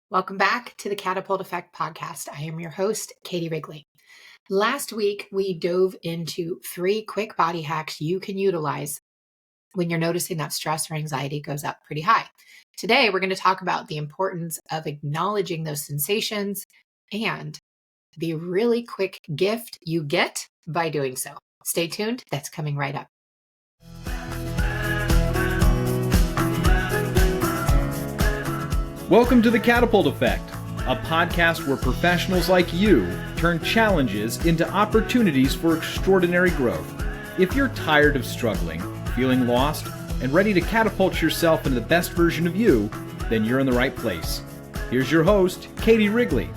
Welcome back to the Catapult Effect Podcast. I am your host, Katie Wrigley. Last week, we dove into 3 quick body hacks you can utilize when you're noticing that stress or anxiety goes up pretty high. Today, we're going to talk about the importance of acknowledging those sensations and the really quick gift you get by doing so. Stay tuned. That's coming right up. Welcome to the Catapult Effect, a podcast where professionals like you turn challenges into opportunities for extraordinary growth. If you're tired of struggling, feeling lost, and ready to catapult yourself into the best version of you, then you're in the right place. Here's your host, Katie Wrigley.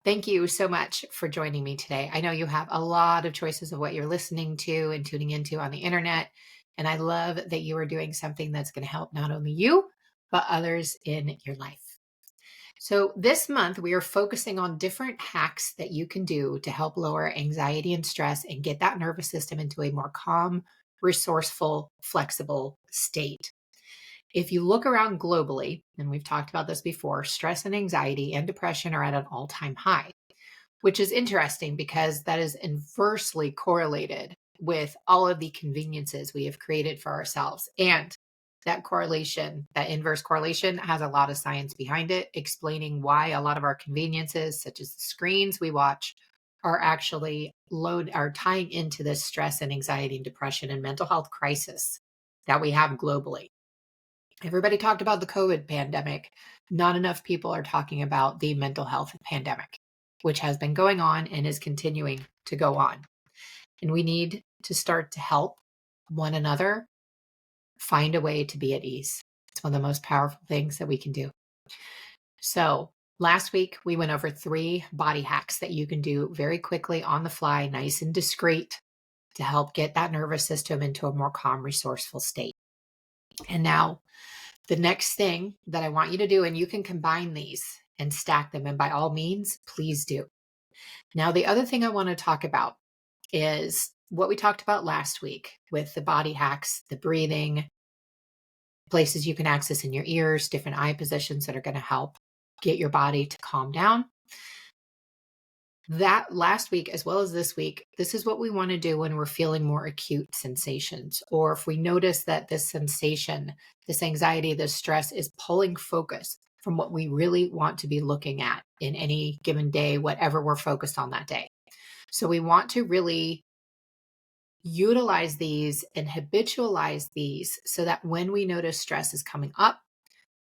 Thank you so much for joining me today. I know you have a lot of choices of what you're listening to and tuning into on the internet. And I love that you are doing something that's going to help not only you, but others in your life. So this month, we are focusing on different hacks that you can do to help lower anxiety and stress and get that nervous system into a more calm, resourceful, flexible state. If you look around globally, and we've talked about this before, stress and anxiety and depression are at an all-time high, which is interesting because that is inversely correlated with all of the conveniences we have created for ourselves. And that correlation, that inverse correlation, has a lot of science behind it, explaining why a lot of our conveniences, such as the screens we watch, are actually tying into this stress and anxiety and depression and mental health crisis that we have globally. Everybody talked about the COVID pandemic. Not enough people are talking about the mental health pandemic, which has been going on and is continuing to go on. And we need to start to help one another find a way to be at ease. It's one of the most powerful things that we can do. So last week, we went over 3 body hacks that you can do very quickly on the fly, nice and discreet, to help get that nervous system into a more calm, resourceful state. And now the next thing that I want you to do, and you can combine these and stack them, and by all means, please do. Now, the other thing I want to talk about is what we talked about last week with the body hacks, the breathing, places you can access in your ears, different eye positions that are going to help get your body to calm down. That last week, as well as this week, this is what we want to do when we're feeling more acute sensations, or if we notice that this sensation, this anxiety, this stress is pulling focus from what we really want to be looking at in any given day, whatever we're focused on that day. So we want to really utilize these and habitualize these so that when we notice stress is coming up,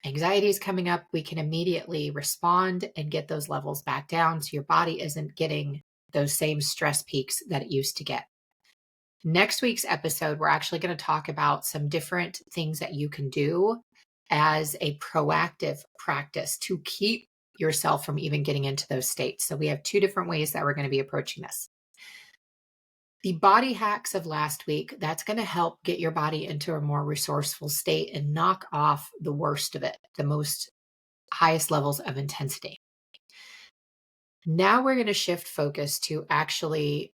anxiety is coming up, we can immediately respond and get those levels back down so your body isn't getting those same stress peaks that it used to get. Next week's episode, we're actually going to talk about some different things that you can do as a proactive practice to keep yourself from even getting into those states. So we have 2 different ways that we're going to be approaching this. The body hacks of last week, that's going to help get your body into a more resourceful state and knock off the worst of it, the most highest levels of intensity. Now we're going to shift focus to actually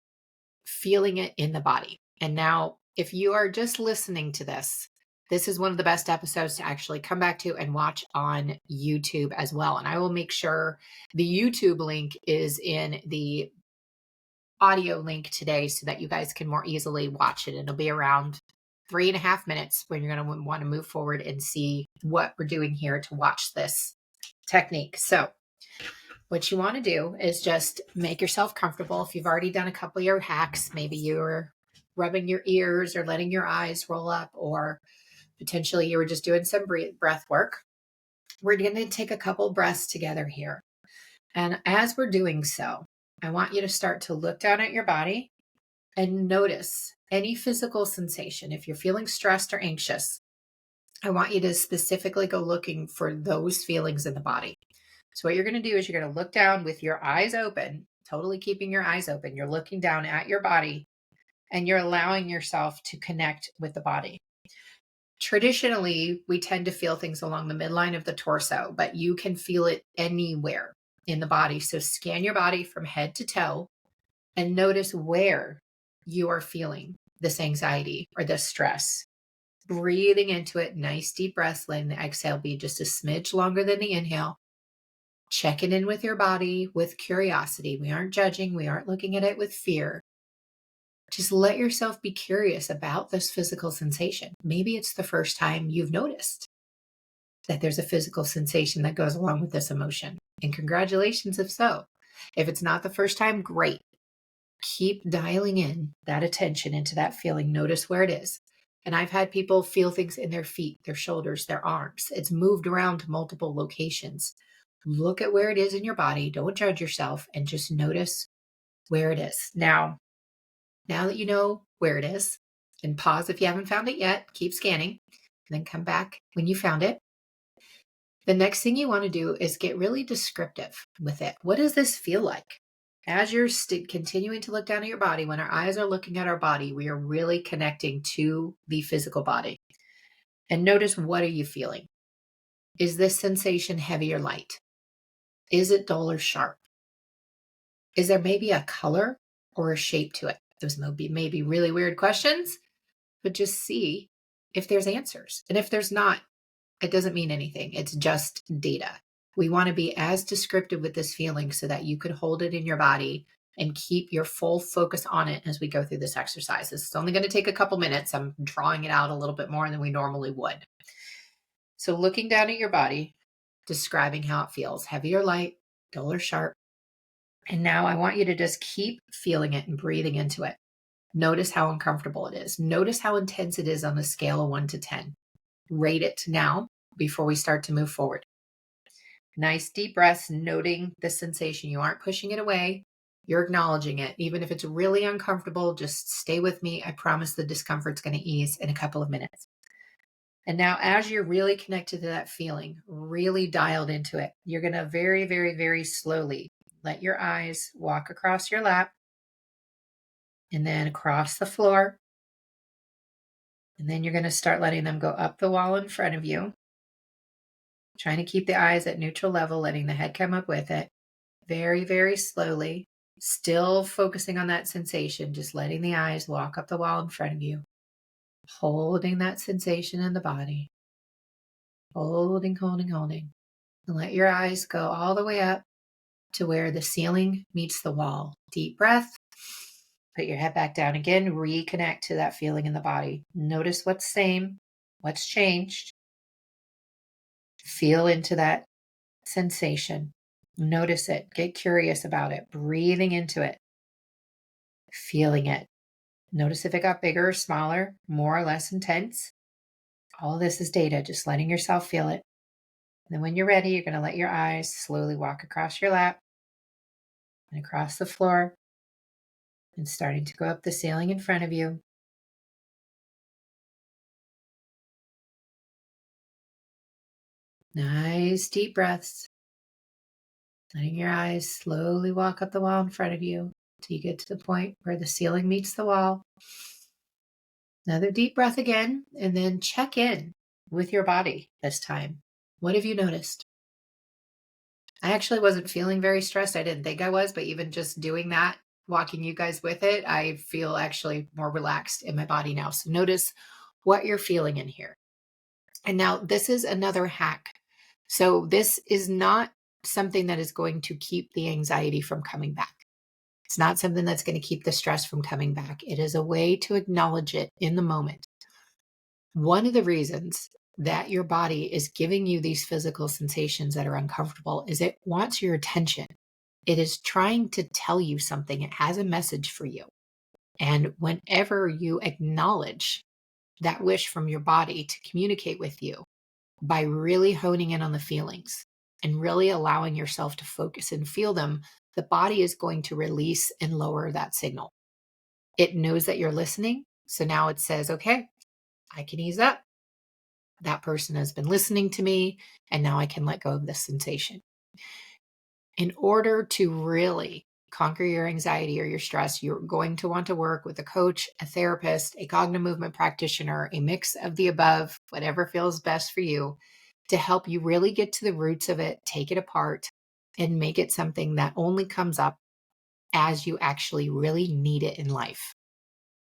feeling it in the body. And now, if you are just listening to this, this is one of the best episodes to actually come back to and watch on YouTube as well. And I will make sure the YouTube link is in the audio link today so that you guys can more easily watch it. It'll be around 3.5 minutes when you're going to want to move forward and see what we're doing here to watch this technique. So what you want to do is just make yourself comfortable. If you've already done a couple of your hacks, maybe you're rubbing your ears or letting your eyes roll up, or potentially you were just doing some breath work. We're going to take a couple breaths together here. And as we're doing so, I want you to start to look down at your body and notice any physical sensation. If you're feeling stressed or anxious, I want you to specifically go looking for those feelings in the body. So what you're going to do is you're going to look down with your eyes open, totally keeping your eyes open. You're looking down at your body and you're allowing yourself to connect with the body. Traditionally, we tend to feel things along the midline of the torso, but you can feel it anywhere in the body. So scan your body from head to toe and notice where you are feeling this anxiety or this stress. Breathing into it, nice deep breaths, letting the exhale be just a smidge longer than the inhale. Checking in with your body with curiosity. We aren't judging. We aren't looking at it with fear. Just let yourself be curious about this physical sensation. Maybe it's the first time you've noticed that there's a physical sensation that goes along with this emotion. And congratulations if so. If it's not the first time, great. Keep dialing in that attention into that feeling. Notice where it is. And I've had people feel things in their feet, their shoulders, their arms. It's moved around to multiple locations. Look at where it is in your body. Don't judge yourself and just notice where it is. Now that you know where it is, and pause if you haven't found it yet, keep scanning, and then come back when you found it. The next thing you want to do is get really descriptive with it. What does this feel like? As you're continuing to look down at your body, when our eyes are looking at our body, we are really connecting to the physical body. And notice, what are you feeling? Is this sensation heavy or light? Is it dull or sharp? Is there maybe a color or a shape to it? Those may be really weird questions, but just see if there's answers. And if there's not, it doesn't mean anything. It's just data. We want to be as descriptive with this feeling so that you could hold it in your body and keep your full focus on it as we go through this exercise. This is only going to take a couple minutes. I'm drawing it out a little bit more than we normally would. So looking down at your body, describing how it feels, heavy or light, dull or sharp. And now I want you to just keep feeling it and breathing into it. Notice how uncomfortable it is. Notice how intense it is on the scale of 1 to 10. Rate it now before we start to move forward. Nice deep breaths, noting the sensation. You aren't pushing it away. You're acknowledging it. Even if it's really uncomfortable, just stay with me. I promise the discomfort's going to ease in a couple of minutes. And now, as you're really connected to that feeling, really dialed into it, you're going to very, very, very slowly let your eyes walk across your lap and then across the floor. And then you're going to start letting them go up the wall in front of you, trying to keep the eyes at neutral level, letting the head come up with it. Very, very slowly, still focusing on that sensation, just letting the eyes walk up the wall in front of you, holding that sensation in the body. Holding. And let your eyes go all the way up to where the ceiling meets the wall. Deep breath. Put your head back down again. Reconnect to that feeling in the body. Notice what's same, what's changed. Feel into that sensation. Notice it. Get curious about it. Breathing into it. Feeling it. Notice if it got bigger or smaller, more or less intense. All this is data, just letting yourself feel it. And then when you're ready, you're going to let your eyes slowly walk across your lap and across the floor and starting to go up the ceiling in front of you. Nice deep breaths. Letting your eyes slowly walk up the wall in front of you till you get to the point where the ceiling meets the wall. Another deep breath again, and then check in with your body this time. What have you noticed? I actually wasn't feeling very stressed. I didn't think I was, but even just doing that, walking you guys with it, I feel actually more relaxed in my body now. So notice what you're feeling in here. And now this is another hack. So this is not something that is going to keep the anxiety from coming back. It's not something that's going to keep the stress from coming back. It is a way to acknowledge it in the moment. One of the reasons that your body is giving you these physical sensations that are uncomfortable is it wants your attention. It is trying to tell you something. It has a message for you. And whenever you acknowledge that wish from your body to communicate with you by really honing in on the feelings and really allowing yourself to focus and feel them, the body is going to release and lower that signal. It knows that you're listening. So now it says, okay, I can ease up. That person has been listening to me, and now I can let go of this sensation. In order to really conquer your anxiety or your stress, you're going to want to work with a coach, a therapist, a cognitive movement practitioner, a mix of the above, whatever feels best for you, to help you really get to the roots of it, take it apart, and make it something that only comes up as you actually really need it in life.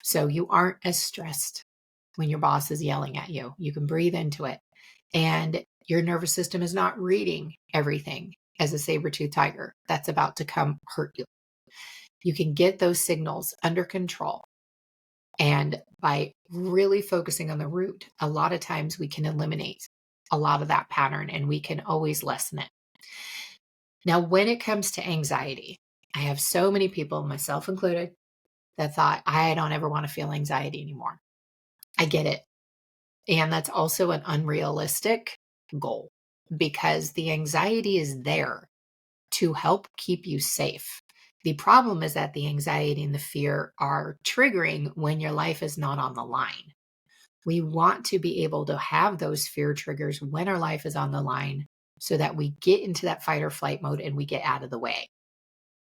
So you aren't as stressed. when your boss is yelling at you. You can breathe into it. And your nervous system is not reading everything as a saber-toothed tiger that's about to come hurt you. You can get those signals under control. And by really focusing on the root, a lot of times we can eliminate a lot of that pattern and we can always lessen it. Now, when it comes to anxiety, I have so many people, myself included, that thought, I don't ever want to feel anxiety anymore. I get it. And that's also an unrealistic goal because the anxiety is there to help keep you safe. The problem is that the anxiety and the fear are triggering when your life is not on the line. We want to be able to have those fear triggers when our life is on the line so that we get into that fight or flight mode and we get out of the way.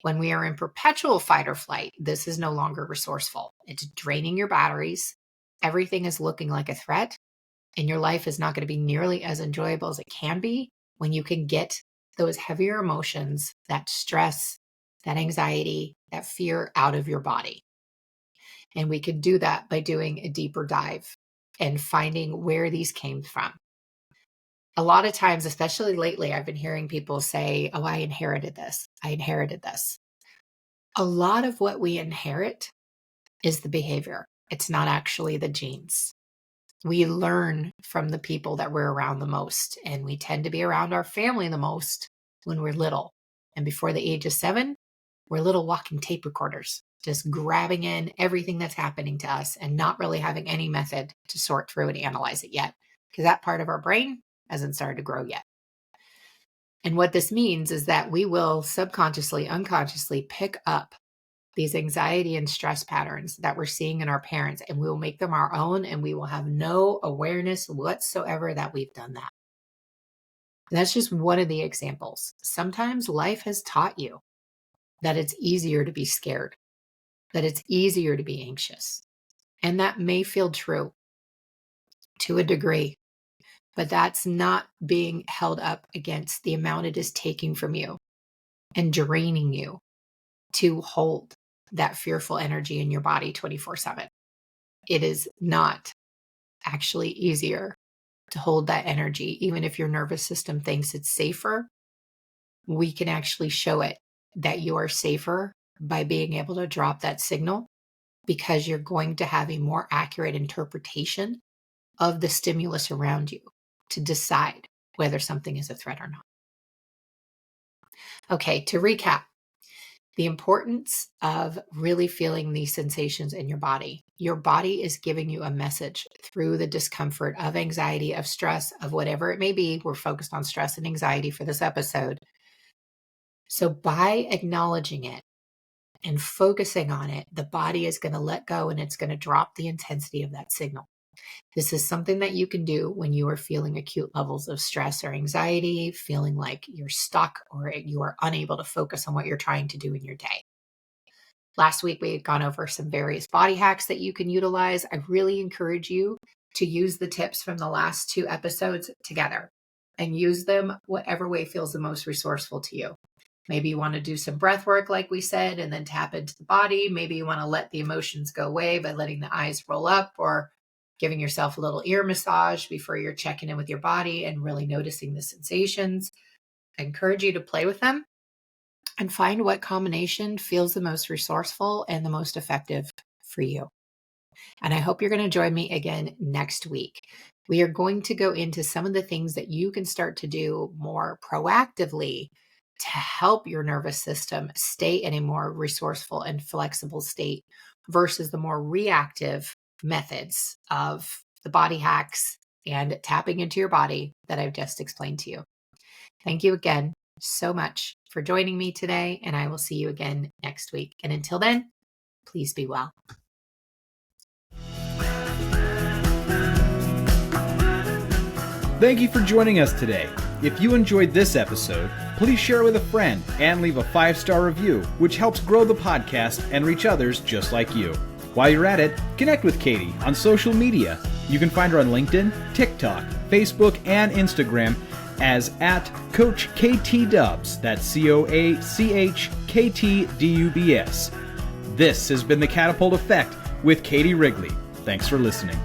When we are in perpetual fight or flight, this is no longer resourceful. It's draining your batteries. Everything is looking like a threat, and your life is not going to be nearly as enjoyable as it can be when you can get those heavier emotions, that stress, that anxiety, that fear out of your body. And we could do that by doing a deeper dive and finding where these came from. A lot of times, especially lately, I've been hearing people say, oh, I inherited this. I inherited this. A lot of what we inherit is the behavior. It's not actually the genes. We learn from the people that we're around the most, and we tend to be around our family the most when we're little. And before the age of 7, we're little walking tape recorders, just grabbing in everything that's happening to us and not really having any method to sort through and analyze it yet, because that part of our brain hasn't started to grow yet. And what this means is that we will subconsciously, unconsciously pick up these anxiety and stress patterns that we're seeing in our parents, and we will make them our own, and we will have no awareness whatsoever that we've done that. That's just one of the examples. Sometimes life has taught you that it's easier to be scared, that it's easier to be anxious. And that may feel true to a degree, but that's not being held up against the amount it is taking from you and draining you to hold that fearful energy in your body 24/7. It is not actually easier to hold that energy. Even if your nervous system thinks it's safer, we can actually show it that you are safer by being able to drop that signal, because you're going to have a more accurate interpretation of the stimulus around you to decide whether something is a threat or not. Okay, to recap, the importance of really feeling these sensations in your body. Your body is giving you a message through the discomfort of anxiety, of stress, of whatever it may be. We're focused on stress and anxiety for this episode. So by acknowledging it and focusing on it, the body is going to let go and it's going to drop the intensity of that signal. This is something that you can do when you are feeling acute levels of stress or anxiety, feeling like you're stuck or you are unable to focus on what you're trying to do in your day. Last week, we had gone over some various body hacks that you can utilize. I really encourage you to use the tips from the last 2 episodes together and use them whatever way feels the most resourceful to you. Maybe you want to do some breath work, like we said, and then tap into the body. Maybe you want to let the emotions go away by letting the eyes roll up, or giving yourself a little ear massage before you're checking in with your body and really noticing the sensations. I encourage you to play with them and find what combination feels the most resourceful and the most effective for you. And I hope you're going to join me again next week. We are going to go into some of the things that you can start to do more proactively to help your nervous system stay in a more resourceful and flexible state versus the more reactive methods of the body hacks and tapping into your body that I've just explained to you. Thank you again so much for joining me today, and I will see you again next week. And until then, please be well. Thank you for joining us today. If you enjoyed this episode, please share it with a friend and leave a 5-star review, which helps grow the podcast and reach others just like you. While you're at it, connect with Katie on social media. You can find her on LinkedIn, TikTok, Facebook, and Instagram as @CoachKTDubs. That's CoachKTDubs. This has been the Catapult Effect with Katie Wrigley. Thanks for listening.